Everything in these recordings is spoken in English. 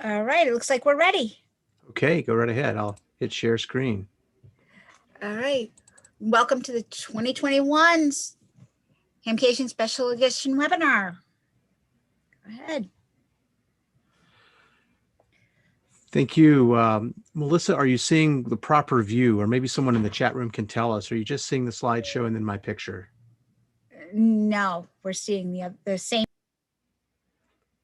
All right, it looks like we're ready. Okay, go right ahead. I'll hit share screen. All right. Welcome to the 2021 HamCation Special Edition webinar. Go ahead. Thank you. Melissa, are you seeing the proper view? Or maybe someone in the chat room can tell us. Are you just seeing the slideshow and then my picture? No, we're seeing the same.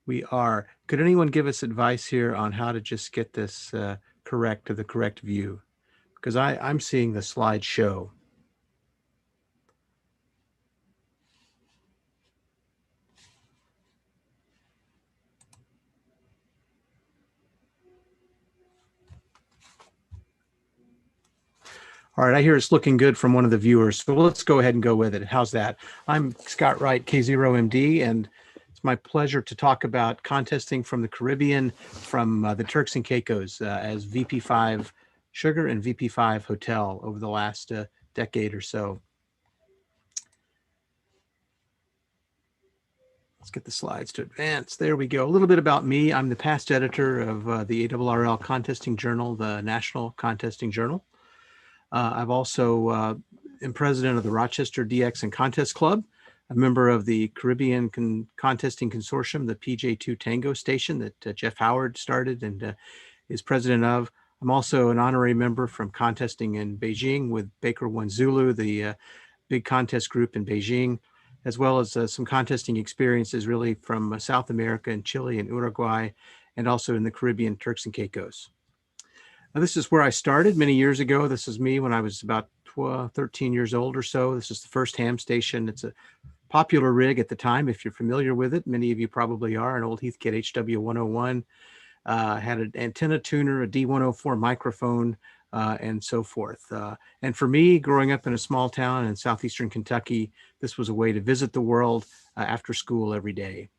We are. Could anyone give us advice here on how to just get this correct to the correct view? Because I'm seeing the slideshow. All right, I hear it's looking good from one of the viewers. So let's go ahead and go with it. How's that? I'm Scott Wright, K0MD, and it's my pleasure to talk about contesting from the Caribbean, from the Turks and Caicos as VP5 Sugar and VP5 Hotel over the last decade or so. Let's get the slides to advance. There we go. A little bit about me. I'm the past editor of the ARRL Contesting Journal, the National Contesting Journal. I've also am president of the Rochester DX and Contest Club, a member of the Caribbean Contesting Consortium, the PJ2 Tango station that Jeff Howard started and is president of. I'm also an honorary member from contesting in Beijing with Baker One Zulu, the big contest group in Beijing, as well as some contesting experiences really from South America and Chile and Uruguay, and also in the Caribbean, Turks and Caicos. Now, this is where I started many years ago. This is me when I was about 13 years old or so. This is the first ham station. It's a popular rig at the time, if you're familiar with it. Many of you probably are. An old Heathkit HW101, had an antenna tuner, a D104 microphone, and so forth. And for me, growing up in a small town in southeastern Kentucky, this was a way to visit the world after school every day.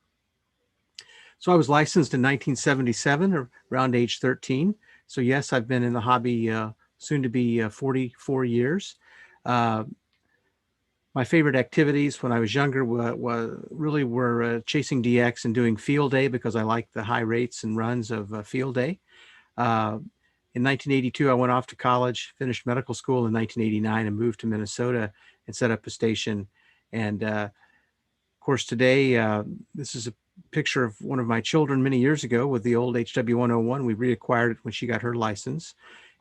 So I was licensed in 1977, around age 13. So yes, I've been in the hobby soon to be 44 years. My favorite activities when I was younger were chasing DX and doing field day because I liked the high rates and runs of field day. In 1982, I went off to college, finished medical school in 1989 and moved to Minnesota and set up a station. And of course, today, this is a picture of one of my children many years ago with the old HW101. We reacquired it when she got her license.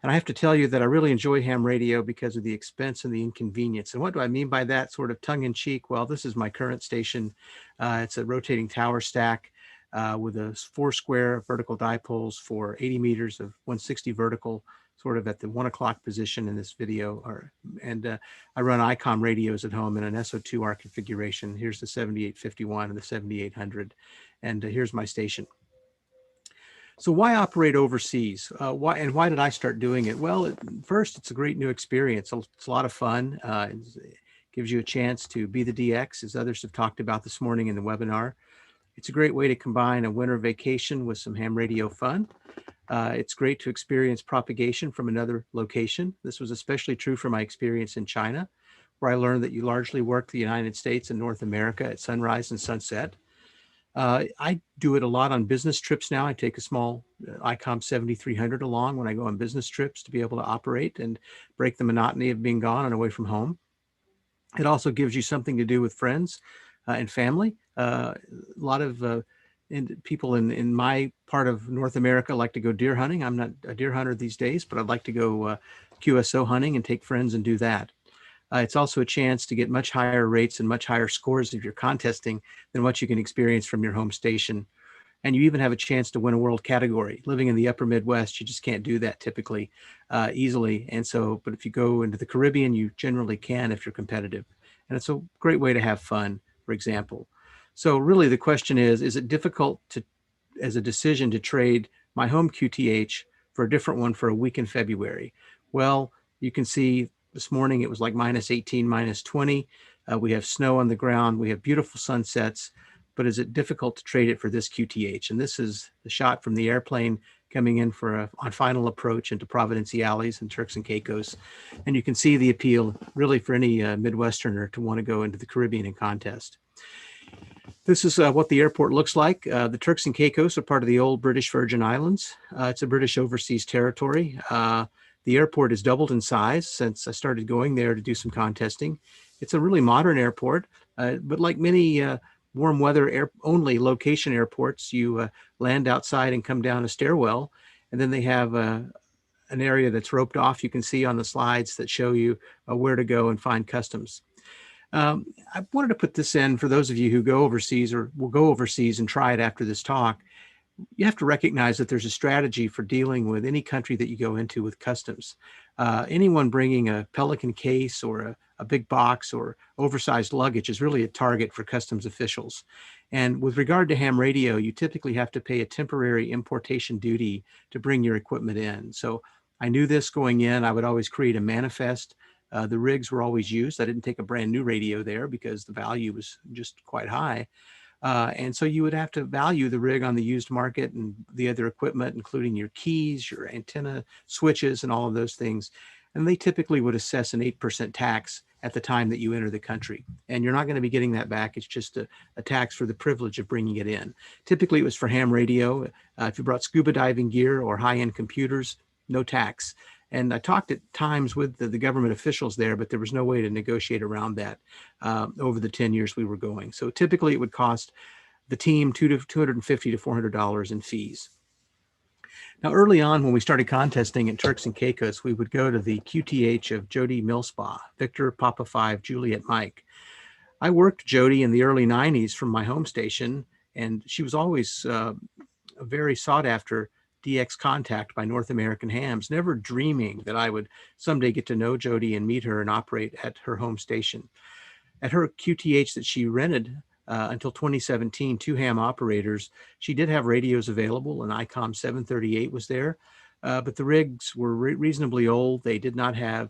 And I have to tell you that I really enjoy ham radio because of the expense and the inconvenience. And what do I mean by that? Sort of tongue in cheek. Well, this is my current station. It's a rotating tower stack with a 4 square vertical dipoles for 80 meters of 160 vertical, sort of at the 1 o'clock position in this video. I run ICOM radios at home in an SO2R configuration. Here's the 7851 and the 7800. And here's my station. So why operate overseas? Why did I start doing it? Well, first, it's a great new experience. It's a lot of fun. It gives you a chance to be the DX, as others have talked about this morning in the webinar. It's a great way to combine a winter vacation with some ham radio fun. It's great to experience propagation from another location. This was especially true for my experience in China, where I learned that you largely work the United States and North America at sunrise and sunset. I do it a lot on business trips now. I take a small ICOM 7300 along when I go on business trips to be able to operate and break the monotony of being gone and away from home. It also gives you something to do with friends and family. A lot of people in my part of North America like to go deer hunting. I'm not a deer hunter these days, but I'd like to go QSO hunting and take friends and do that. It's also a chance to get much higher rates and much higher scores if you're contesting than what you can experience from your home station. And you even have a chance to win a world category. Living in the upper Midwest, you just can't do that typically easily. And so, but if you go into the Caribbean, you generally can if you're competitive. And it's a great way to have fun, for example. So really the question is it difficult as a decision to trade my home QTH for a different one for a week in February? Well, you can see this morning it was like -18, -20. We have snow on the ground. We have beautiful sunsets, but is it difficult to trade it for this QTH? And this is the shot from the airplane coming in for on final approach into Providenciales and Turks and Caicos. And you can see the appeal really for any Midwesterner to want to go into the Caribbean and contest. This is what the airport looks like. The Turks and Caicos are part of the old British Virgin Islands. It's a British overseas territory. The airport has doubled in size since I started going there to do some contesting. It's a really modern airport, but like many warm weather only location airports, you land outside and come down a stairwell, and then they have an area that's roped off. You can see on the slides that show you where to go and find customs. I wanted to put this in for those of you who go overseas or will go overseas and try it after this talk. You have to recognize that there's a strategy for dealing with any country that you go into with customs. Anyone bringing a Pelican case or a big box or oversized luggage is really a target for customs officials. And with regard to ham radio, you typically have to pay a temporary importation duty to bring your equipment in. So I knew this going in. I would always create a manifest. The rigs were always used. I didn't take a brand new radio there because the value was just quite high. And so you would have to value the rig on the used market and the other equipment, including your keys, your antenna switches, and all of those things. And they typically would assess an 8% tax at the time that you enter the country. And you're not going to be getting that back. It's just a tax for the privilege of bringing it in. Typically, it was for ham radio. If you brought scuba diving gear or high-end computers, no tax. And I talked at times with the government officials there, but there was no way to negotiate around that over the 10 years we were going. So typically it would cost the team $250 to $400 in fees. Now, early on when we started contesting in Turks and Caicos, we would go to the QTH of Jody Millspa, Victor Papa 5 Juliet Mike. I worked Jody in the early 90s from my home station, and she was always a very sought after DX contact by North American Hams, never dreaming that I would someday get to know Jody and meet her and operate at her home station. At her QTH that she rented until 2017, 2 ham operators, she did have radios available, and ICOM 738 was there, but the rigs were reasonably old. They did not have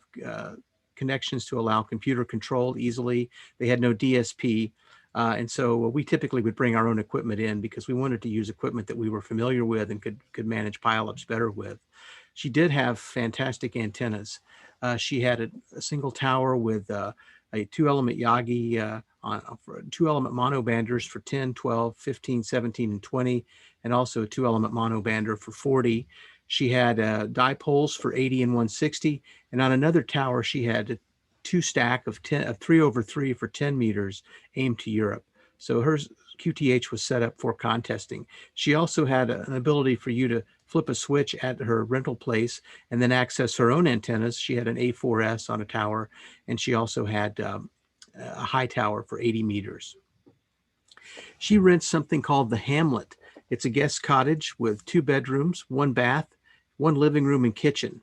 connections to allow computer control easily. They had no DSP. And so we typically would bring our own equipment in because we wanted to use equipment that we were familiar with and could manage pileups better with. She did have fantastic antennas. She had a single tower with a 2-element Yagi on 2-element mono banders for 10, 12, 15, 17, and 20, and also a 2-element mono bander for 40. She had dipoles for 80 and 160, and on another tower she had 2 stack of 3/3 for 10 meters aimed to Europe. So her QTH was set up for contesting. She also had an ability for you to flip a switch at her rental place and then access her own antennas. She had an A4S on a tower, and she also had a high tower for 80 meters. She rents something called the Hamlet. It's a guest cottage with 2 bedrooms, 1 bath, 1 living room and kitchen.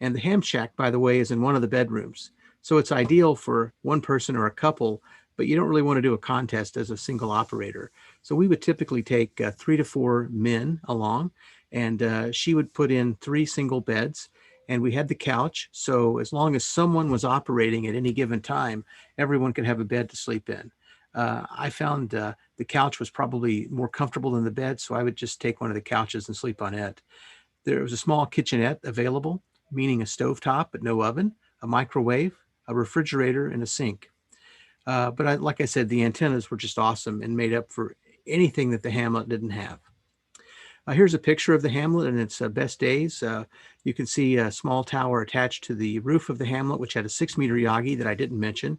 And the ham shack, by the way, is in one of the bedrooms. So it's ideal for one person or a couple, but you don't really want to do a contest as a single operator. So we would typically take 3 to 4 men along, and she would put in 3 single beds, and we had the couch. So as long as someone was operating at any given time, everyone could have a bed to sleep in. I found the couch was probably more comfortable than the bed, so I would just take one of the couches and sleep on it. There was a small kitchenette available, meaning a stovetop but no oven, a microwave, a refrigerator, and a sink. But like I said, the antennas were just awesome and made up for anything that the Hamlet didn't have. Here's a picture of the Hamlet in its best days. You can see a small tower attached to the roof of the Hamlet, which had a 6-meter Yagi that I didn't mention.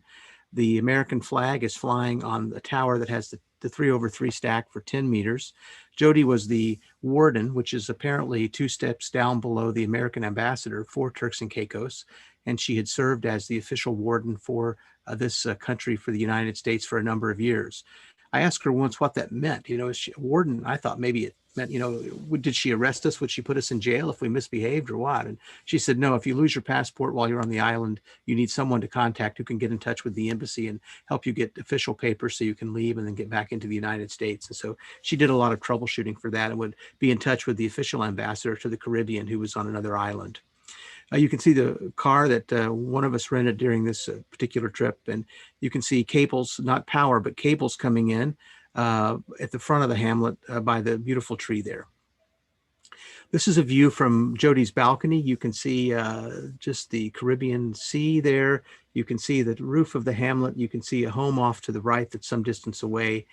The American flag is flying on the tower that has the 3/3 stack for 10 meters. Jody was the warden, which is apparently 2 steps down below the American ambassador for Turks and Caicos. And she had served as the official warden for this country for the United States for a number of years. I asked her once what that meant. You know, is she a warden? I thought maybe it meant, you know, did she arrest us? Would she put us in jail if we misbehaved or what? And she said, no, if you lose your passport while you're on the island, you need someone to contact who can get in touch with the embassy and help you get official papers so you can leave and then get back into the United States. And so she did a lot of troubleshooting for that and would be in touch with the official ambassador to the Caribbean who was on another island. You can see the car that one of us rented during this particular trip, and you can see cables, not power, but cables coming in at the front of the Hamlet by the beautiful tree there. This is a view from Jody's balcony. You can see just the Caribbean Sea there. You can see the roof of the Hamlet. You can see a home off to the right that's some distance away.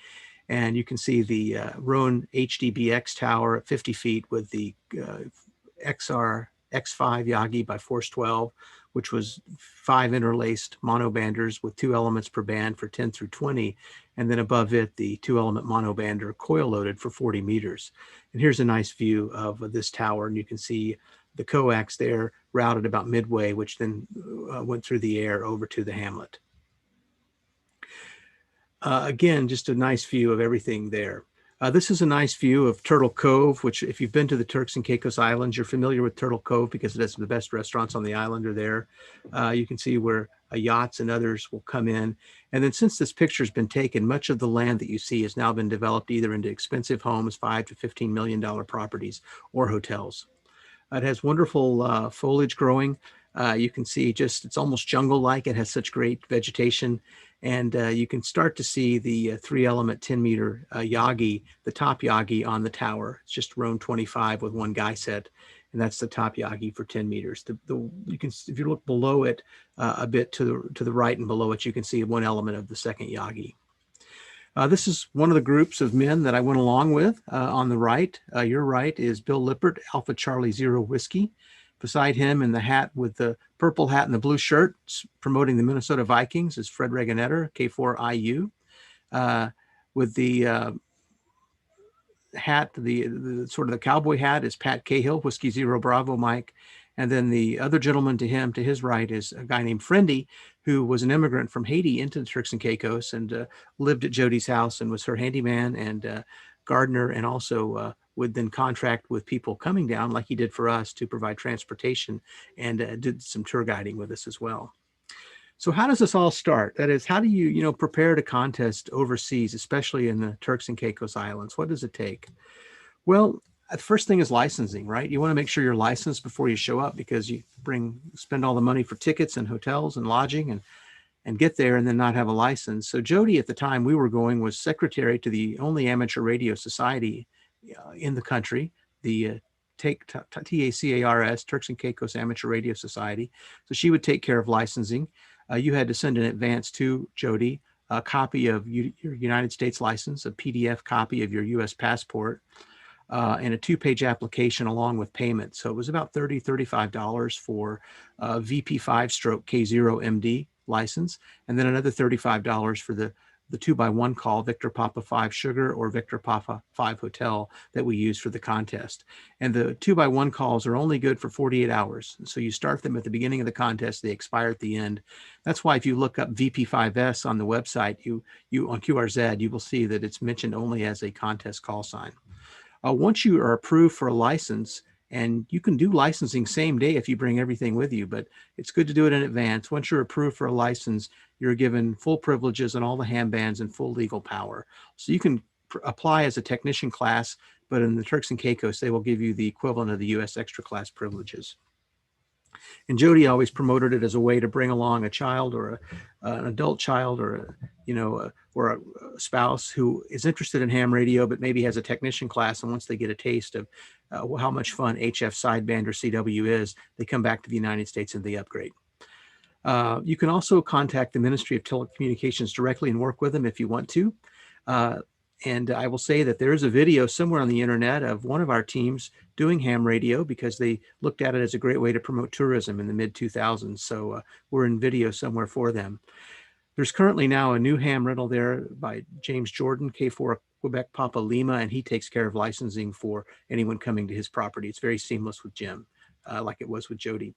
And you can see the Roan HDBX tower at 50 feet with the XR X5 Yagi by Force 12, which was 5 interlaced monobanders with 2 elements per band for 10 through 20. And then above it, the 2-element monobander coil loaded for 40 meters. And here's a nice view of this tower. And you can see the coax there routed about midway, which then went through the air over to the hamlet. Again, just a nice view of everything there. This is a nice view of Turtle Cove, which if you've been to the Turks and Caicos Islands, you're familiar with Turtle Cove because it has the best restaurants on the island are there. You can see where yachts and others will come in. And then since this picture has been taken, much of the land that you see has now been developed either into expensive homes, $5 to $15 million properties, or hotels. It has wonderful foliage growing. You can see just, it's almost jungle-like. It has such great vegetation. And you can start to see the 3-element 10-meter Yagi, the top Yagi on the tower. It's just Roan 25 with 1 guy set. And that's the top Yagi for 10 meters. You can, if you look below it a bit to the right and below it, you can see 1 element of the second Yagi. This is one of the groups of men that I went along with. On the right, your right, is Bill Lippert, Alpha Charlie Zero Whiskey. Beside him in the hat with the purple hat and the blue shirt, promoting the Minnesota Vikings, is Fred Reganetter, K4IU. With the hat, the sort of the cowboy hat, is Pat Cahill, Whiskey Zero Bravo Mike. And then the other gentleman to his right, is a guy named Friendy, who was an immigrant from Haiti into the Turks and Caicos and lived at Jody's house and was her handyman and gardener, and also would then contract with people coming down like he did for us to provide transportation, and did some tour guiding with us as well. So how does this all start? That is, how do you prepare to contest overseas, especially in the Turks and Caicos Islands? What does it take? Well, the first thing is licensing, right? You want to make sure you're licensed before you show up, because you spend all the money for tickets and hotels and lodging and get there and then not have a license. So Jody, at the time we were going, was secretary to the only amateur radio society in the country, the TACARS, Turks and Caicos Amateur Radio Society. So she would take care of licensing. You had to send in advance to Jody a copy of your United States license, a PDF copy of your US passport, and a 2-page application along with payment. So it was about $30, $35 for VP5/K0MD license, and then another $35 for the 2x1 call, Victor Papa 5 Sugar or Victor Papa 5 Hotel, that we use for the contest. And the 2x1 calls are only good for 48 hours. So you start them at the beginning of the contest, they expire at the end. That's why if you look up VP5S on the website, you on QRZ, you will see that it's mentioned only as a contest call sign. Once you are approved for a license, and you can do licensing same day if you bring everything with you, but it's good to do it in advance. Once you're approved for a license, you're given full privileges on all the ham bands and full legal power. So you can apply as a technician class, but in the Turks and Caicos, they will give you the equivalent of the US extra class privileges. And Jody always promoted it as a way to bring along a child or an adult child or a spouse who is interested in ham radio, but maybe has a technician class. And once they get a taste of how much fun HF sideband or CW is, they come back to the United States and they upgrade. You can also contact the Ministry of Telecommunications directly and work with them if you want to. And I will say that there is a video somewhere on the internet of one of our teams doing ham radio, because they looked at it as a great way to promote tourism in the mid-2000s. So we're in video somewhere for them. There's currently now a new ham rental there by James Jordan, K4 Quebec Papa Lima, and he takes care of licensing for anyone coming to his property. It's very seamless with Jim, like it was with Jody.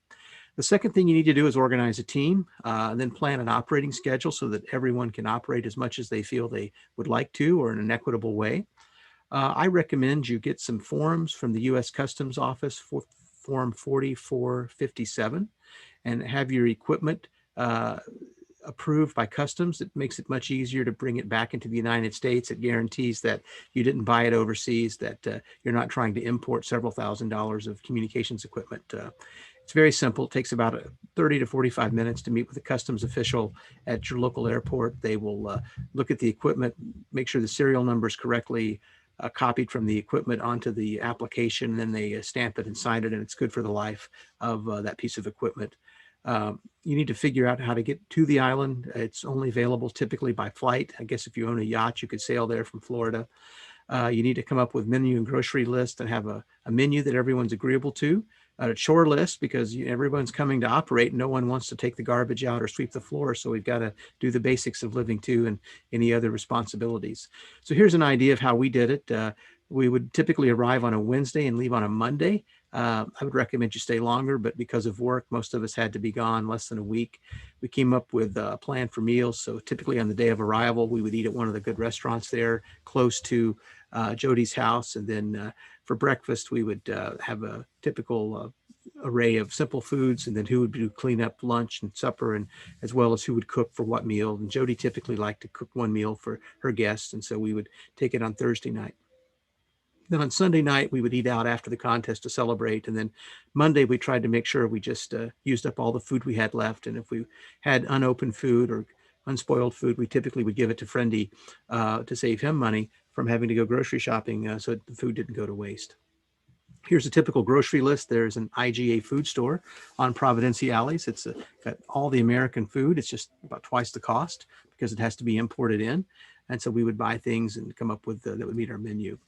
The second thing you need to do is organize a team, and then plan an operating schedule so that everyone can operate as much as they feel they would like to, or in an equitable way. I recommend you get some forms from the U.S. Customs Office for Form 4457 and have your equipment approved by Customs. It makes it much easier to bring it back into the United States. It guarantees that you didn't buy it overseas, that you're not trying to import several $1,000s of communications equipment. It's very simple. It takes about 30 to 45 minutes to meet with a customs official at your local airport. They will look at the equipment, make sure the serial number is correctly copied from the equipment onto the application, and then they stamp it and sign it, and it's good for the life of that piece of equipment. You need to figure out how to get to the island. It's only available typically by flight. I guess if you own a yacht, you could sail there from Florida. You need to come up with menu and grocery list and have a menu that everyone's agreeable to. A chore list, because everyone's coming to operate. No one wants to take the garbage out or sweep the floor. So we've got to do the basics of living too, and any other responsibilities. So here's an idea of how we did it. We would typically arrive on a Wednesday and leave on a Monday. I would recommend you stay longer, but because of work, most of us had to be gone less than a week. We came up with a plan for meals. So typically on the day of arrival, we would eat at one of the good restaurants there close to Jody's house. And then for breakfast, we would have a typical array of simple foods, and then who would do clean up lunch and supper, and as well as who would cook for what meal. And Jody typically liked to cook one meal for her guests, and so we would take it on Thursday night. Then on Sunday night, we would eat out after the contest to celebrate. And then Monday, we tried to make sure we just used up all the food we had left. And if we had unopened food or unspoiled food, we typically would give it to Friendy to save him money from having to go grocery shopping, so the food didn't go to waste. Here's a typical grocery list. There's an IGA food store on Providenciales. It's got all the American food. It's just about twice the cost because it has to be imported in. And so we would buy things and come up with that would meet our menu.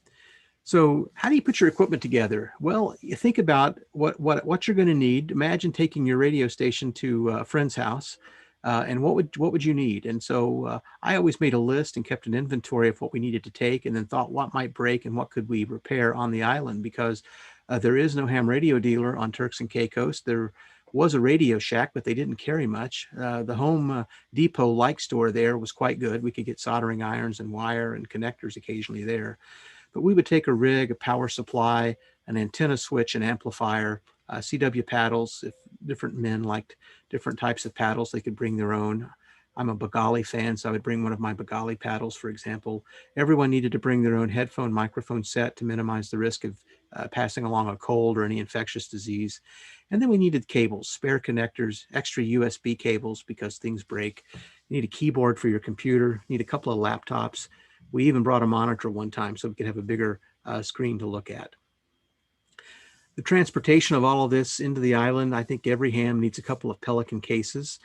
So how do you put your equipment together? Well, you think about what you're going to need. Imagine taking your radio station to a friend's house, and what would you need? And so I always made a list and kept an inventory of what we needed to take, and then thought what might break and what could we repair on the island, because there is no ham radio dealer on Turks and Caicos. There was a Radio Shack, but they didn't carry much. The Home Depot-like store there was quite good. We could get soldering irons and wire and connectors occasionally there. But we would take a rig, a power supply, an antenna switch, an amplifier, CW paddles. If different men liked different types of paddles, they could bring their own. I'm a Bengali fan, so I would bring one of my Bengali paddles, for example. Everyone needed to bring their own headphone microphone set to minimize the risk of passing along a cold or any infectious disease. And then we needed cables, spare connectors, extra USB cables because things break. You need a keyboard for your computer, you need a couple of laptops. We even brought a monitor one time so we could have a bigger screen to look at. The transportation of all of this into the island, I think every ham needs a couple of Pelican cases.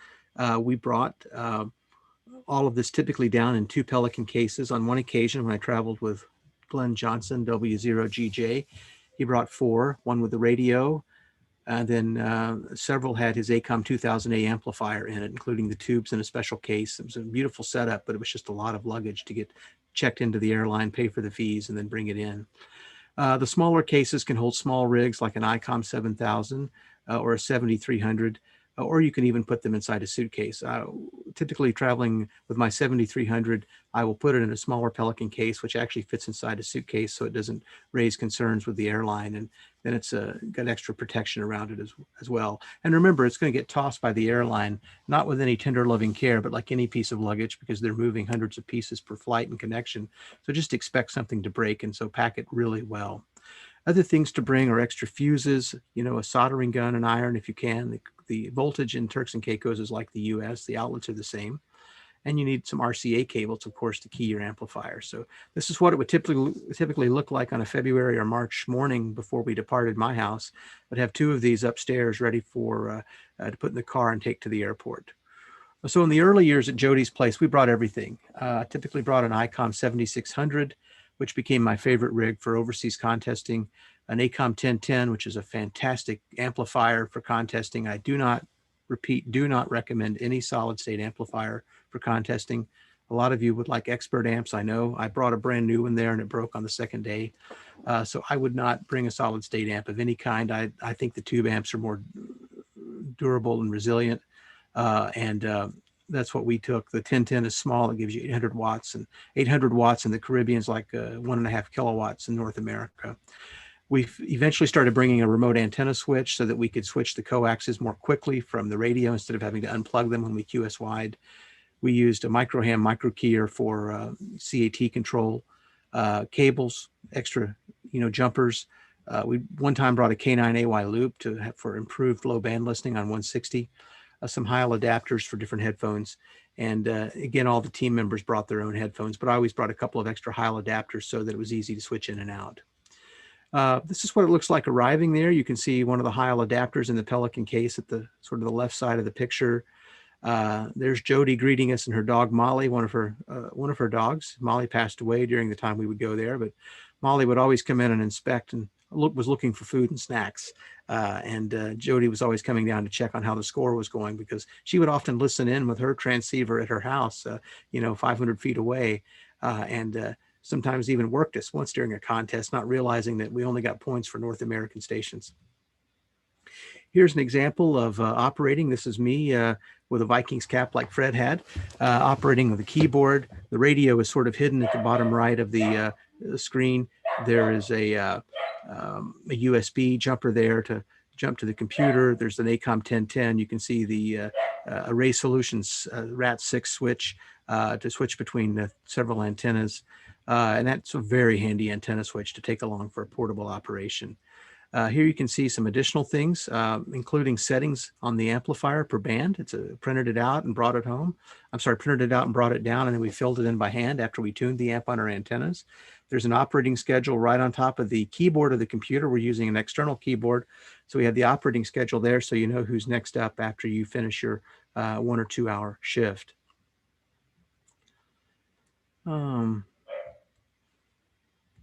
We brought all of this typically down in 2 Pelican cases. On one occasion when I traveled with Glenn Johnson, W0GJ, he brought 4, one with the radio, and then several had his ACOM 2000A amplifier in it, including the tubes in a special case. It was a beautiful setup, but it was just a lot of luggage to get checked into the airline, pay for the fees, and then bring it in. The smaller cases can hold small rigs like an ICOM 7000 or a 7300, or you can even put them inside a suitcase. Typically traveling with my 7300, I will put it in a smaller Pelican case, which actually fits inside a suitcase so it doesn't raise concerns with the airline. And then it's got extra protection around it as well. And remember, it's going to get tossed by the airline, not with any tender loving care, but like any piece of luggage, because they're moving hundreds of pieces per flight and connection. So just expect something to break, and so pack it really well. Other things to bring are extra fuses, a soldering gun, an iron if you can. The voltage in Turks and Caicos is like the US. The outlets are the same. And you need some RCA cables, of course, to key your amplifier. So this is what it would typically look like on a February or March morning before we departed my house. I'd have 2 of these upstairs ready for to put in the car and take to the airport. So in the early years at Jody's place, we brought everything. I typically brought an ICOM 7600, which became my favorite rig for overseas contesting, an ACOM 1010, which is a fantastic amplifier for contesting. I do not recommend any solid state amplifier for contesting. A lot of you would like expert amps, I know. I brought a brand new one there and it broke on the second day. So I would not bring a solid state amp of any kind. I think the tube amps are more durable and resilient. That's what we took. The 1010 is small. It gives you 800 watts, and 800 watts in the Caribbean is like 1.5 kilowatts in North America. We've eventually started bringing a remote antenna switch so that we could switch the coaxes more quickly from the radio instead of having to unplug them when we QS wide. We used a microham microkeyer for CAT control, cables, extra, jumpers. We one time brought a K9AY loop for improved low band listening on 160. Some Heil adapters for different headphones. And again, all the team members brought their own headphones, but I always brought a couple of extra Heil adapters so that it was easy to switch in and out. This is what it looks like arriving there. You can see one of the Heil adapters in the Pelican case at the sort of the left side of the picture. There's Jody greeting us and her dog Molly, one of her dogs. Molly passed away during the time we would go there, but Molly would always come in and inspect and was looking for food and snacks. Jody was always coming down to check on how the score was going, because she would often listen in with her transceiver at her house, 500 feet away, and sometimes even worked us once during a contest, not realizing that we only got points for North American stations. Here's an example of operating. This is me with a Vikings cap like Fred had, operating with a keyboard. The radio is sort of hidden at the bottom right of the screen. There is a USB jumper there to jump to the computer. There's an ACOM 1010. You can see the Array Solutions RAT6 switch to switch between several antennas. And that's a very handy antenna switch to take along for a portable operation. Here you can see some additional things, including settings on the amplifier per band. It's printed it out and brought it home. I'm sorry, printed it out and brought it down, and then we filled it in by hand after we tuned the amp on our antennas. There's an operating schedule right on top of the keyboard of the computer. We're using an external keyboard, so we have the operating schedule there, so you know who's next up after you finish your 1 or 2 hour shift.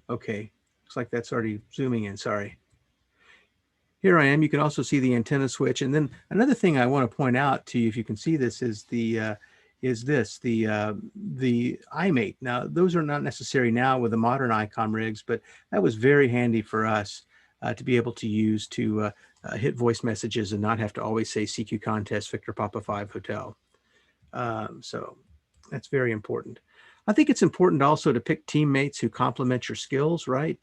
Okay, looks like that's already zooming in, sorry. Here I am. You can also see the antenna switch. And then another thing I want to point out to you, if you can see this, is the iMate. Now, those are not necessary now with the modern ICOM rigs, but that was very handy for us to be able to use to hit voice messages and not have to always say CQ Contest, Victor Papa 5 Hotel. So that's very important. I think it's important also to pick teammates who complement your skills, right?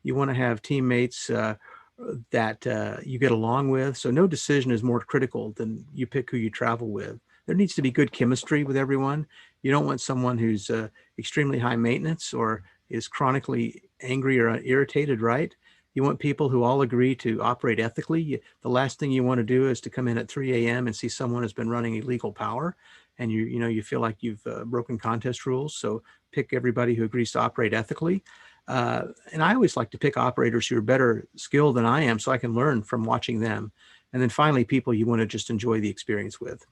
You want to have teammates that you get along with. So no decision is more critical than you pick who you travel with. There needs to be good chemistry with everyone. You don't want someone who's extremely high maintenance or is chronically angry or irritated, right? You want people who all agree to operate ethically. The last thing you want to do is to come in at 3 a.m. and see someone has been running illegal power, and you feel like you've broken contest rules. So pick everybody who agrees to operate ethically. And I always like to pick operators who are better skilled than I am, so I can learn from watching them. And then finally, people you want to just enjoy the experience with.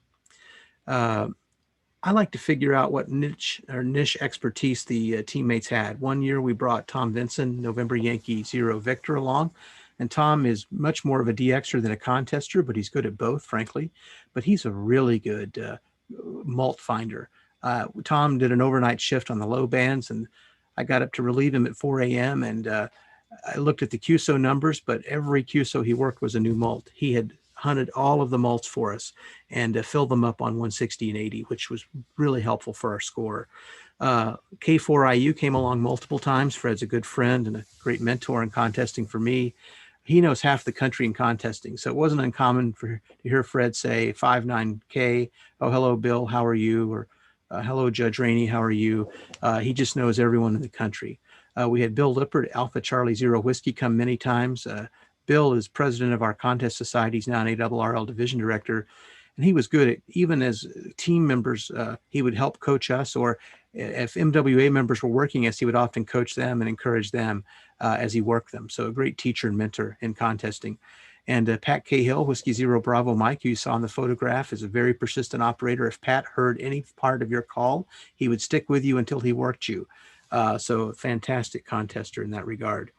I like to figure out what niche expertise the teammates had. One year we brought Tom Vinson, November Yankee 0 Victor, along. And Tom is much more of a DXer than a contester, but he's good at both, frankly. But he's a really good mult finder. Tom did an overnight shift on the low bands, and I got up to relieve him at 4 a.m. and I looked at the QSO numbers, but every QSO he worked was a new mult. He had hunted all of the mults for us and filled them up on 160 and 80, which was really helpful for our score. K4IU came along multiple times. Fred's a good friend and a great mentor in contesting for me. He knows half the country in contesting, so it wasn't uncommon to hear Fred say 59K, oh, hello, Bill, how are you? Or hello, Judge Rainey, how are you? He just knows everyone in the country. We had Bill Lippert, Alpha Charlie Zero Whiskey, come many times. Bill is president of our contest society. He's now an ARRL division director. And he was good at, even as team members, he would help coach us, or if MWA members were working us, he would often coach them and encourage them as he worked them. So a great teacher and mentor in contesting. And Pat Cahill, Whiskey Zero Bravo Mike, who you saw in the photograph, is a very persistent operator. If Pat heard any part of your call, he would stick with you until he worked you. So fantastic contester in that regard.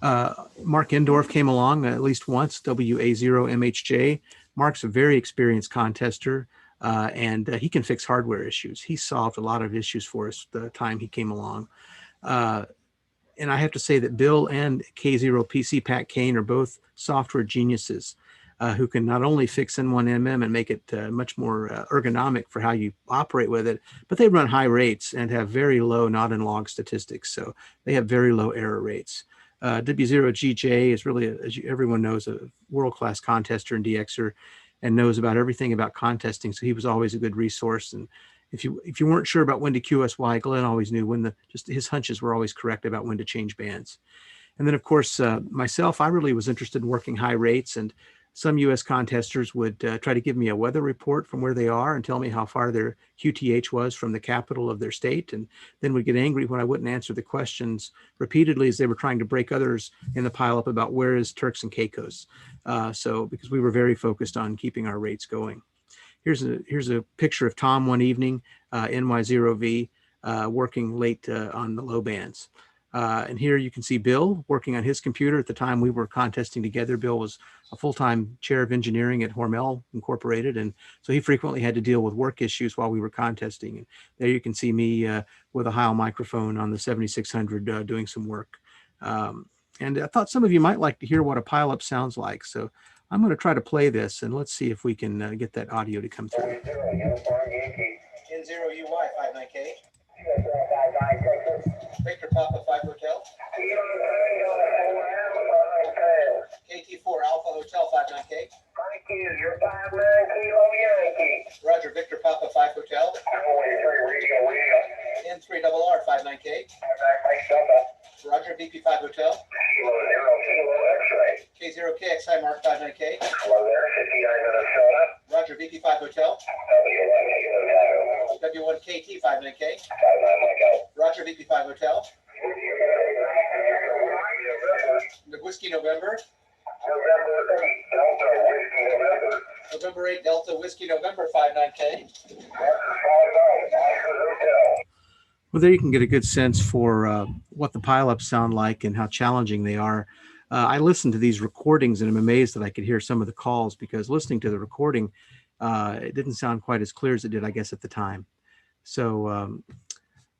Mark Endorf came along at least once, WA0MHJ. Mark's a very experienced contester, and he can fix hardware issues. He solved a lot of issues for us the time he came along. And I have to say that Bill and K0PC Pat Kane are both software geniuses who can not only fix N1MM and make it much more ergonomic for how you operate with it, but they run high rates and have very low not in log statistics. So they have very low error rates. W0GJ is really, as everyone knows, a world-class contester and DXer and knows about everything about contesting. So he was always a good resource. And if you weren't sure about when to QSY, Glenn always knew when just his hunches were always correct about when to change bands. And then of course, myself, I really was interested in working high rates. And some U.S. contesters would try to give me a weather report from where they are and tell me how far their QTH was from the capital of their state, and then would get angry when I wouldn't answer the questions repeatedly as they were trying to break others in the pileup about where is Turks and Caicos. So because we were very focused on keeping our rates going. Here's a picture of Tom one evening, NY0V, working late on the low bands. And here you can see Bill working on his computer. At the time we were contesting together, Bill was a full-time chair of engineering at Hormel Incorporated. And so he frequently had to deal with work issues while we were contesting. And there you can see me with a Heil microphone on the 7600 doing some work. And I thought some of you might like to hear what a pileup sounds like. So I'm going to try to play this, and let's see if we can get that audio to come through. N0UY 59K. Victor Papa 5 Hotel. KT4 Alpha Hotel 59K. You're 59 Kilo Yankee. Roger, Victor Papa 5 Hotel. N3RR 59K. Roger, BP5 Hotel. K0KX High Mark 59K. Hello there, 59 Minnesota. Roger, BP5 Hotel. W1KT 59K. Roger, BP5 Hotel. Whiskey November. November 8 Delta Whiskey November 59K. Well, there you can get a good sense for what the pileups sound like and how challenging they are. I listened to these recordings and I'm amazed that I could hear some of the calls, because listening to the recording, it didn't sound quite as clear as it did, I guess, at the time. So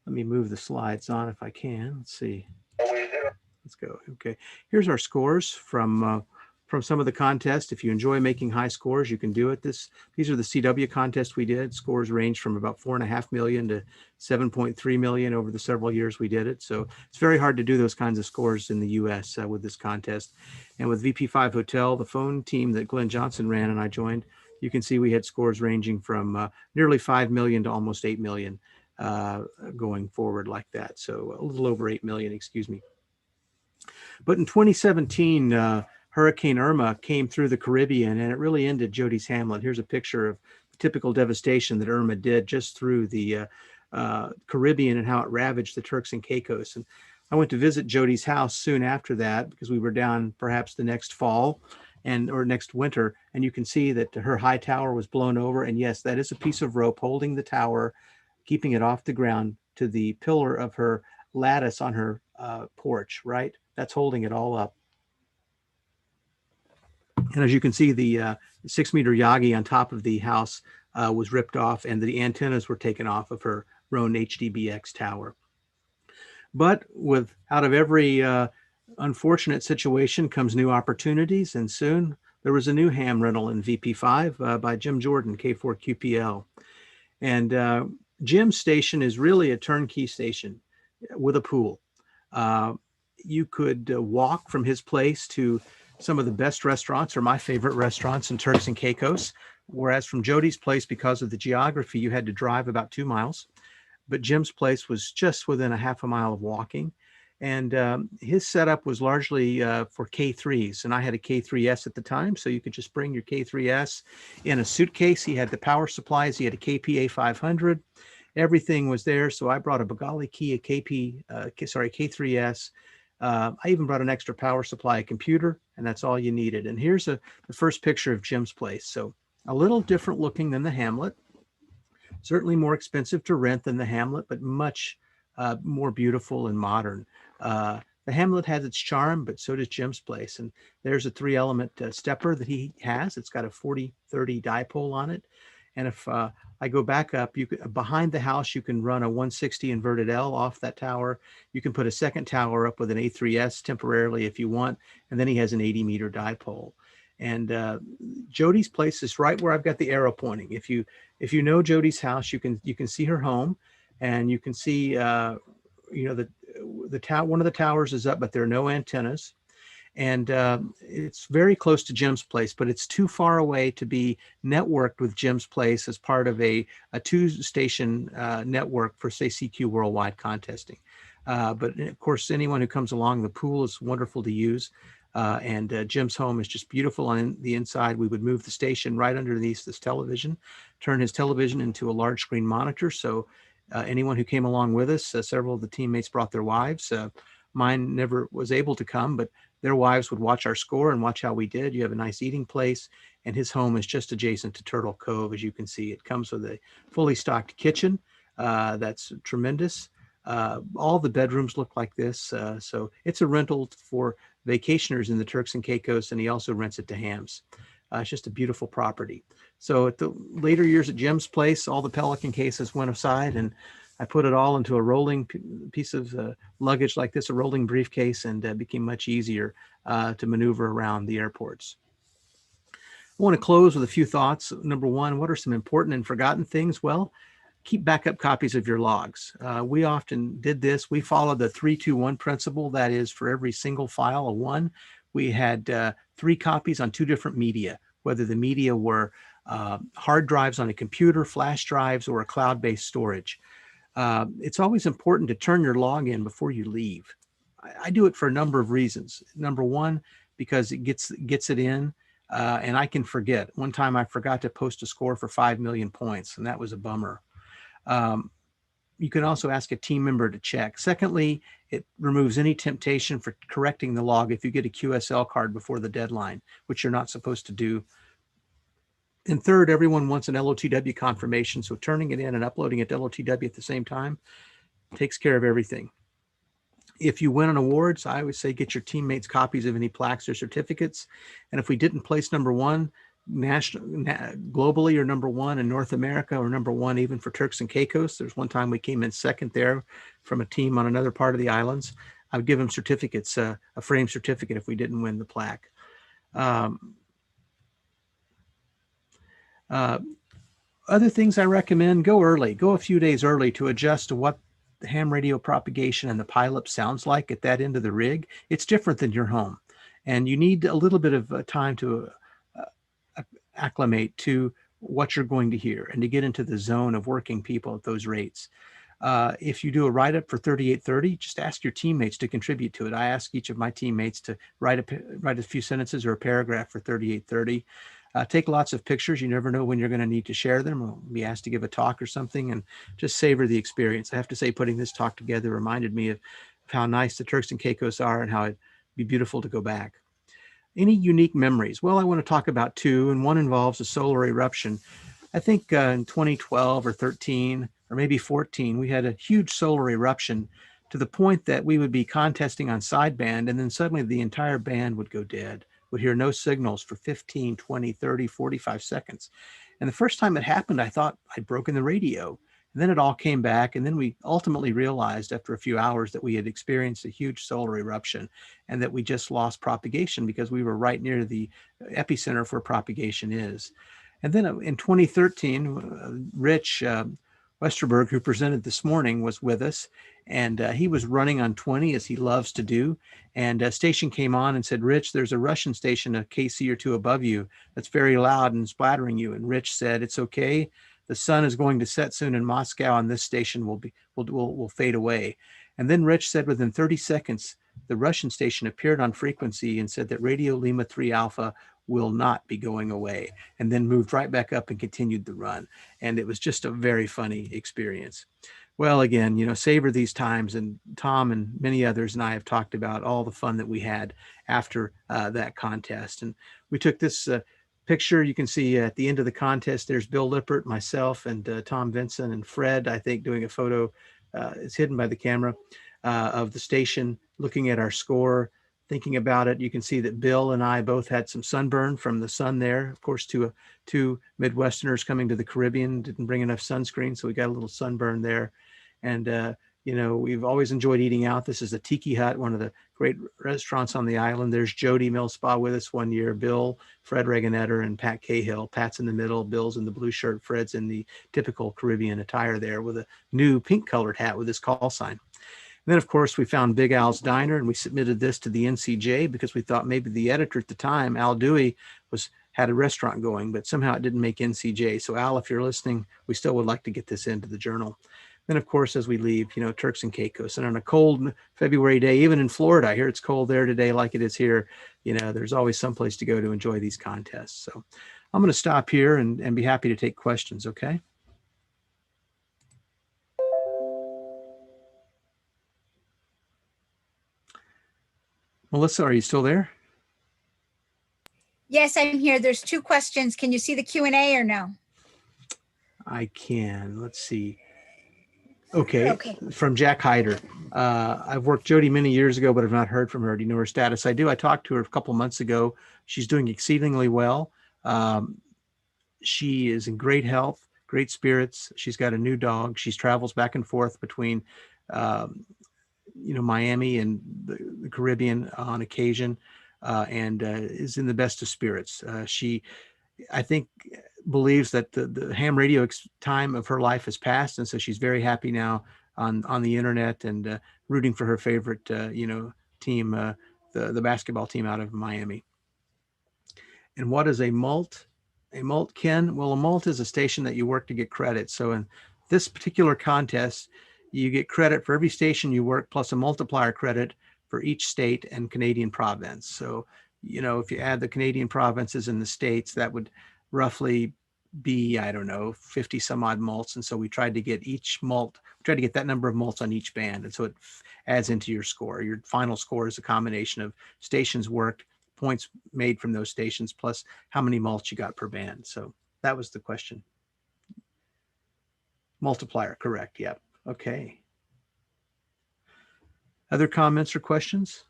let me move the slides on if I can. Let's see. Let's go. Okay, here's our scores from some of the contests. If you enjoy making high scores, you can do it. These are the CW contests we did. Scores range from about 4.5 million to 7.3 million over the several years we did it. So it's very hard to do those kinds of scores in the US with this contest. And with VP5 Hotel, the phone team that Glenn Johnson ran and I joined, you can see we had scores ranging from nearly 5 million to almost 8 million going forward like that. So a little over 8 million, excuse me. But in 2017, Hurricane Irma came through the Caribbean and it really ended Jody's Hamlet. Here's a picture of the typical devastation that Irma did just through the Caribbean and how it ravaged the Turks and Caicos. And I went to visit Jody's house soon after that because we were down perhaps the next fall or next winter. And you can see that her high tower was blown over. And yes, that is a piece of rope holding the tower, keeping it off the ground to the pillar of her lattice on her porch, right? That's holding it all up. And as you can see, the 6-meter Yagi on top of the house was ripped off and the antennas were taken off of her Roan HDBX tower. But out of every unfortunate situation comes new opportunities. And soon there was a new ham rental in VP5 by Jim Jordan, K4QPL. And Jim's station is really a turnkey station with a pool. You could walk from his place to some of the best restaurants, or my favorite restaurants in Turks and Caicos, whereas from Jody's place, because of the geography, you had to drive about 2 miles. But Jim's place was just within a half a mile of walking. And his setup was largely for K3s. And I had a K3S at the time, so you could just bring your K3S in a suitcase. He had the power supplies. He had a KPA 500. Everything was there. So I brought a Bengali key, a K3S. I even brought an extra power supply, a computer, and that's all you needed. And here's the first picture of Jim's place. So a little different looking than the Hamlet, certainly more expensive to rent than the Hamlet, but much more beautiful and modern. The Hamlet has its charm, but so does Jim's place. And there's a 3-element stepper that he has. It's got a 40-30 dipole on it. And if I go back up, behind the house, you can run a 160 inverted L off that tower. You can put a second tower up with an A3S temporarily if you want. And then he has an 80-meter dipole. And Jody's place is right where I've got the arrow pointing. If you know Jody's house, you can see her home, and you can see one of the towers is up, but there are no antennas. And it's very close to Jim's place, but it's too far away to be networked with Jim's place as part of a 2-station network for, say, CQ Worldwide contesting. But of course, anyone who comes along, the pool is wonderful to use. Jim's home is just beautiful on the inside. We would move the station right underneath this television, turn his television into a large screen monitor. So anyone who came along with us, several of the teammates brought their wives. Mine never was able to come, but their wives would watch our score and watch how we did. You have a nice eating place, and his home is just adjacent to Turtle Cove. As you can see, it comes with a fully stocked kitchen. That's tremendous. All the bedrooms look like this. So it's a rental for vacationers in the Turks and Caicos, and he also rents it to hams. It's just a beautiful property. So at the later years at Jim's place, all the Pelican cases went aside, and I put it all into a rolling piece of luggage like this, a rolling briefcase, and became much easier to maneuver around the airports. I want to close with a few thoughts. Number one, what are some important and forgotten things? Well, keep backup copies of your logs. We often did this. We followed the 3-2-1 principle. That is, for every single file, a one. We had 3 copies on 2 different media, whether the media were hard drives on a computer, flash drives, or a cloud-based storage. It's always important to turn your log in before you leave. I do it for a number of reasons. Number one, because it gets it in, and I can forget. One time I forgot to post a score for 5 million points, and that was a bummer. You can also ask a team member to check. Secondly, it removes any temptation for correcting the log if you get a QSL card before the deadline, which you're not supposed to do. And third, everyone wants an LOTW confirmation, so turning it in and uploading it to LOTW at the same time takes care of everything. If you win an awards, I always say get your teammates copies of any plaques or certificates. And if we didn't place number one globally, or number one in North America, or number one even for Turks and Caicos, there's one time we came in second there from a team on another part of the islands, I would give them certificates, a frame certificate if we didn't win the plaque. Other things I recommend, go early, go a few days early to adjust to what the ham radio propagation and the pileup sounds like at that end of the rig. It's different than your home, and you need a little bit of time to acclimate to what you're going to hear and to get into the zone of working people at those rates. If you do a write-up for 3830, just ask your teammates to contribute to it. I ask each of my teammates to write a few sentences or a paragraph for 3830. Take lots of pictures. You never know when you're going to need to share them or be asked to give a talk or something, and just savor the experience. I have to say, putting this talk together reminded me of how nice the Turks and Caicos are and how it'd be beautiful to go back. Any unique memories? Well, I want to talk about 2, and one involves a solar eruption. I think in 2012 or 13 or maybe 14, we had a huge solar eruption to the point that we would be contesting on sideband, and then suddenly the entire band would go dead. Would hear no signals for 15, 20, 30, 45 seconds. And the first time it happened, I thought I'd broken the radio. And then it all came back. And then we ultimately realized after a few hours that we had experienced a huge solar eruption and that we just lost propagation because we were right near the epicenter of where propagation is. And then in 2013, Rich Westerberg, who presented this morning, was with us, and he was running on 20 as he loves to do. And a station came on and said, "Rich, there's a Russian station a KC or 2 above you that's very loud and splattering you." And Rich said, "It's okay. The sun is going to set soon in Moscow, and this station will fade away." And then Rich said within 30 seconds, the Russian station appeared on frequency and said that Radio Lima 3 Alpha will not be going away, and then moved right back up and continued the run. And it was just a very funny experience. Well, again, savor these times, and Tom and many others and I have talked about all the fun that we had after that contest. And we took this picture. You can see at the end of the contest, there's Bill Lippert, myself, and Tom Vinson, and Fred, I think, doing a photo. It's hidden by the camera of the station, looking at our score, thinking about it. You can see that Bill and I both had some sunburn from the sun there. Of course, two Midwesterners coming to the Caribbean didn't bring enough sunscreen, so we got a little sunburn there. And we've always enjoyed eating out. This is the Tiki Hut, one of the great restaurants on the island. There's Jody Mill Spa with us one year, Bill, Fred Reganetter, and Pat Cahill. Pat's in the middle, Bill's in the blue shirt, Fred's in the typical Caribbean attire there with a new pink colored hat with his call sign. And then, of course, we found Big Al's Diner, and we submitted this to the NCJ because we thought maybe the editor at the time, Al Dewey, had a restaurant going, but somehow it didn't make NCJ. So Al, if you're listening, we still would like to get this into the journal. Then, of course, as we leave, Turks and Caicos, and on a cold February day, even in Florida, I hear it's cold there today, like it is here. There's always some place to go to enjoy these contests. So I'm going to stop here and be happy to take questions. Okay. Melissa, are you still there? Yes, I'm here. There's 2 questions. Can you see the Q&A or no? I can. Let's see. Okay. Okay. From Jack Hyder. I've worked Jody many years ago, but I've not heard from her. Do you know her status? I do. I talked to her a couple months ago. She's doing exceedingly well. She is in great health, great spirits. She's got a new dog. She travels back and forth between, Miami and the Caribbean on occasion, and is in the best of spirits. She, I think, believes that the ham radio time of her life has passed, and so she's very happy now on the internet and rooting for her favorite team, the basketball team out of Miami. And what is a mult? A mult, Ken? Well, a mult is a station that you work to get credit. So in this particular contest, you get credit for every station you work plus a multiplier credit for each state and Canadian province. So, if you add the Canadian provinces and the states, that would roughly be, I don't know, 50 some odd mults. And so we tried to get that number of mults on each band. And so it adds into your score. Your final score is a combination of stations worked, points made from those stations, plus how many mults you got per band. So that was the question. Multiplier, correct. Yep. Okay. Other comments or questions?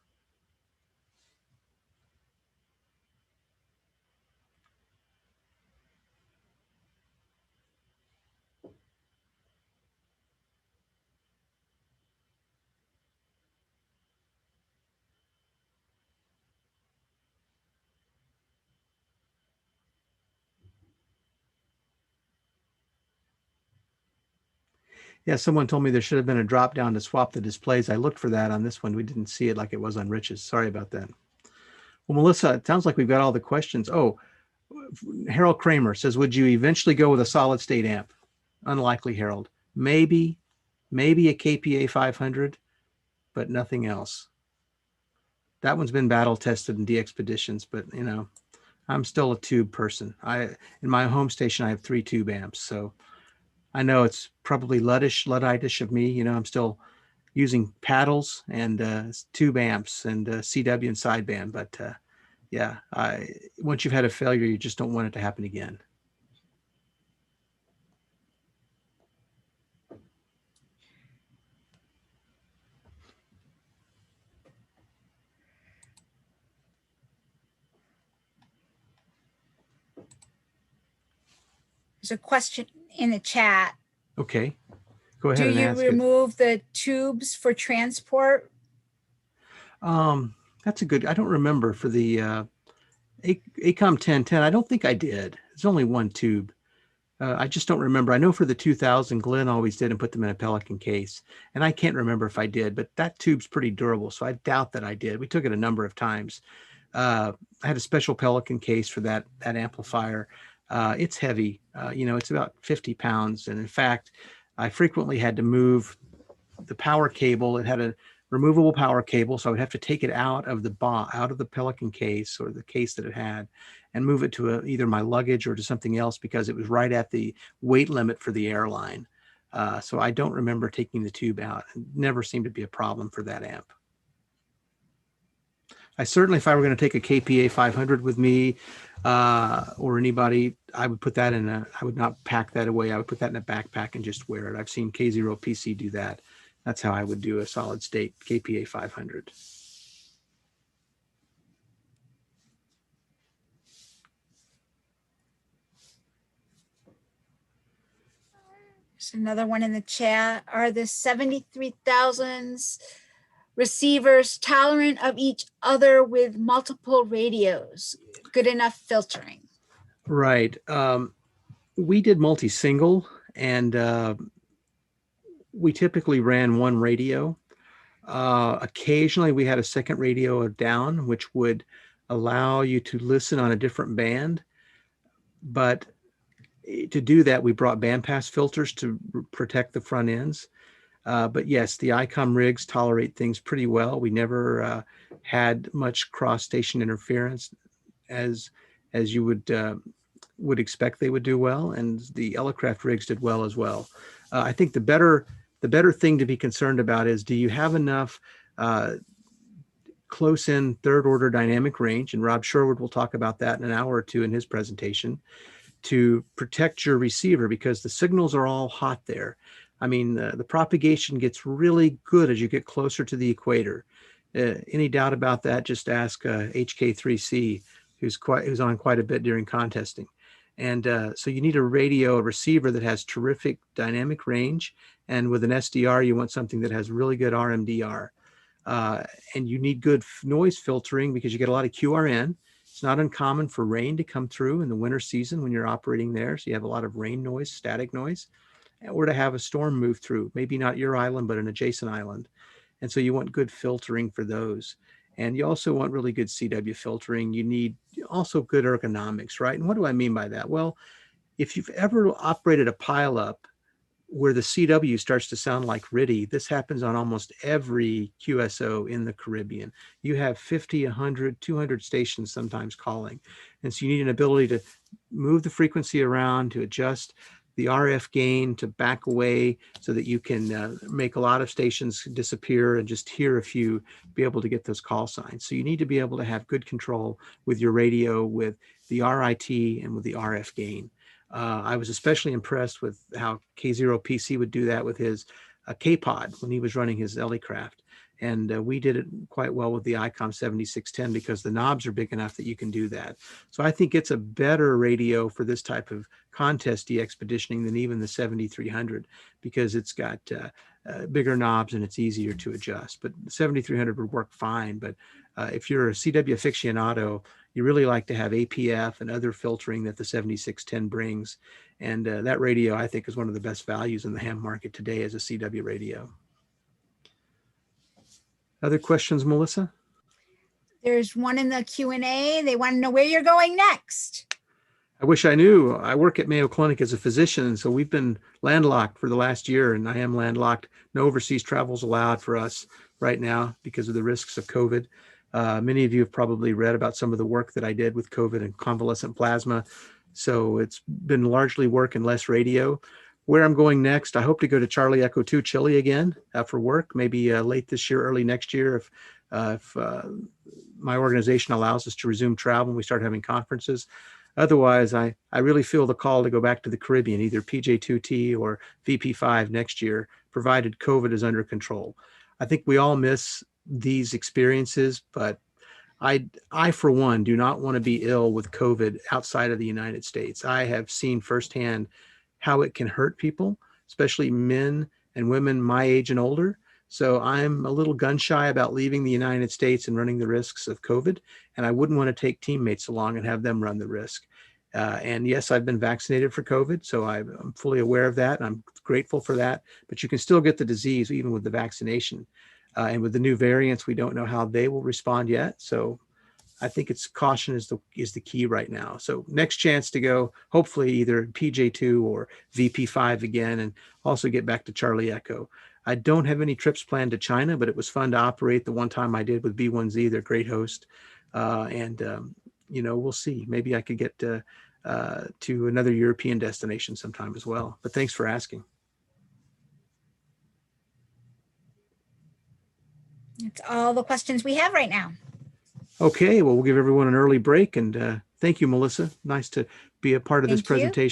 Yeah, someone told me there should have been a drop down to swap the displays. I looked for that on this one. We didn't see it like it was on Rich's. Sorry about that. Well, Melissa, it sounds like we've got all the questions. Oh, Harold Kramer says, would you eventually go with a solid state amp? Unlikely, Harold. Maybe a KPA 500, but nothing else. That one's been battle tested in DXpeditions, but I'm still a tube person. In my home station, I have 3 tube amps. So I know it's probably Ludditish of me. I'm still using paddles and tube amps and CW and sideband. But yeah, once you've had a failure, you just don't want it to happen again. There's a question in the chat. Okay, go ahead Do and you ask it. remove the tubes for transport? That's a good, I don't remember for the ACOM 1010. I don't think I did. There's only one tube. I just don't remember. I know for the 2000, Glenn always did and put them in a Pelican case. And I can't remember if I did, but that tube's pretty durable. So I doubt that I did. We took it a number of times. I had a special Pelican case for that amplifier. It's heavy. It's about 50 pounds. And in fact, I frequently had to move the power cable. It had a removable power cable, so I would have to take it out of the Pelican case or the case that it had and move it to either my luggage or to something else because it was right at the weight limit for the airline. So I don't remember taking the tube out. It never seemed to be a problem for that amp. I certainly, if I were going to take a KPA 500 with me or anybody, I would put that I would not pack that away. I would put that in a backpack and just wear it. I've seen K0 PC do that. That's how I would do a solid state KPA 500. There's another one in the chat. Are the 73,000s receivers tolerant of each other with multiple radios? Good enough filtering? Right. We did multi-single, and we typically ran one radio. Occasionally, we had a second radio down, which would allow you to listen on a different band. But to do that, we brought bandpass filters to protect the front ends. But yes, the ICOM rigs tolerate things pretty well. We never had much cross station interference as you would expect they would do well, and the Elecraft rigs did well as well. I think the better thing to be concerned about is, do you have enough close in third order dynamic range? And Rob Sherwood will talk about that in an hour or two in his presentation, to protect your receiver, because the signals are all hot there. I mean, the propagation gets really good as you get closer to the equator. Any doubt about that? Just ask HK3C, who's on quite a bit during contesting. And so you need a receiver that has terrific dynamic range. And with an SDR, you want something that has really good RMDR. And you need good noise filtering, because you get a lot of QRN. It's not uncommon for rain to come through in the winter season when you're operating there. So you have a lot of rain noise, static noise, or to have a storm move through, maybe not your island, but an adjacent island. And so you want good filtering for those. And you also want really good CW filtering. You need also good ergonomics, right? And what do I mean by that? Well, if you've ever operated a pileup where the CW starts to sound like RTTY, this happens on almost every QSO in the Caribbean. You have 50, 100, 200 stations sometimes calling. And so you need an ability to move the frequency around, to adjust the RF gain, to back away so that you can make a lot of stations disappear and just hear a few, be able to get those call signs. So you need to be able to have good control with your radio, with the RIT and with the RF gain. I was especially impressed with how K0PC would do that with his K-Pod when he was running his Elecraft. And we did it quite well with the ICOM 7610, because the knobs are big enough that you can do that. So I think it's a better radio for this type of contest de-expeditioning than even the 7300, because it's got bigger knobs and it's easier to adjust. But the 7300 would work fine. But if you're a CW aficionado, you really like to have APF and other filtering that the 7610 brings. And that radio, I think, is one of the best values in the ham market today as a CW radio. Other questions, Melissa? There's one in the Q&A. They want to know where you're going next. I wish I knew. I work at Mayo Clinic as a physician, so we've been landlocked for the last year, and I am landlocked. No overseas travels allowed for us right now because of the risks of COVID. Many of you have probably read about some of the work that I did with COVID and convalescent plasma. So it's been largely work and less radio. Where I'm going next, I hope to go to Charlie Echo 2 Chile again for work, maybe late this year, early next year, if my organization allows us to resume travel and we start having conferences. Otherwise, I really feel the call to go back to the Caribbean, either PJ2T or VP5 next year, provided COVID is under control. I think we all miss these experiences, but I, for one, do not want to be ill with COVID outside of the United States. I have seen firsthand how it can hurt people, especially men and women my age and older. So I'm a little gun shy about leaving the United States and running the risks of COVID. And I wouldn't want to take teammates along and have them run the risk. And yes, I've been vaccinated for COVID, so I'm fully aware of that. And I'm grateful for that. But you can still get the disease even with the vaccination. And with the new variants, we don't know how they will respond yet. So I think it's caution is the key right now. So next chance to go, hopefully either PJ2 or VP5 again, and also get back to Charlie Echo. I don't have any trips planned to China, but it was fun to operate the one time I did with B1Z. They're a great host. You know, we'll see. Maybe I could get to another European destination sometime as well. But thanks for asking. That's all the questions we have right now. Okay, well, we'll give everyone an early break, and thank you, Melissa. Nice to be a part of this Thank you. presentation.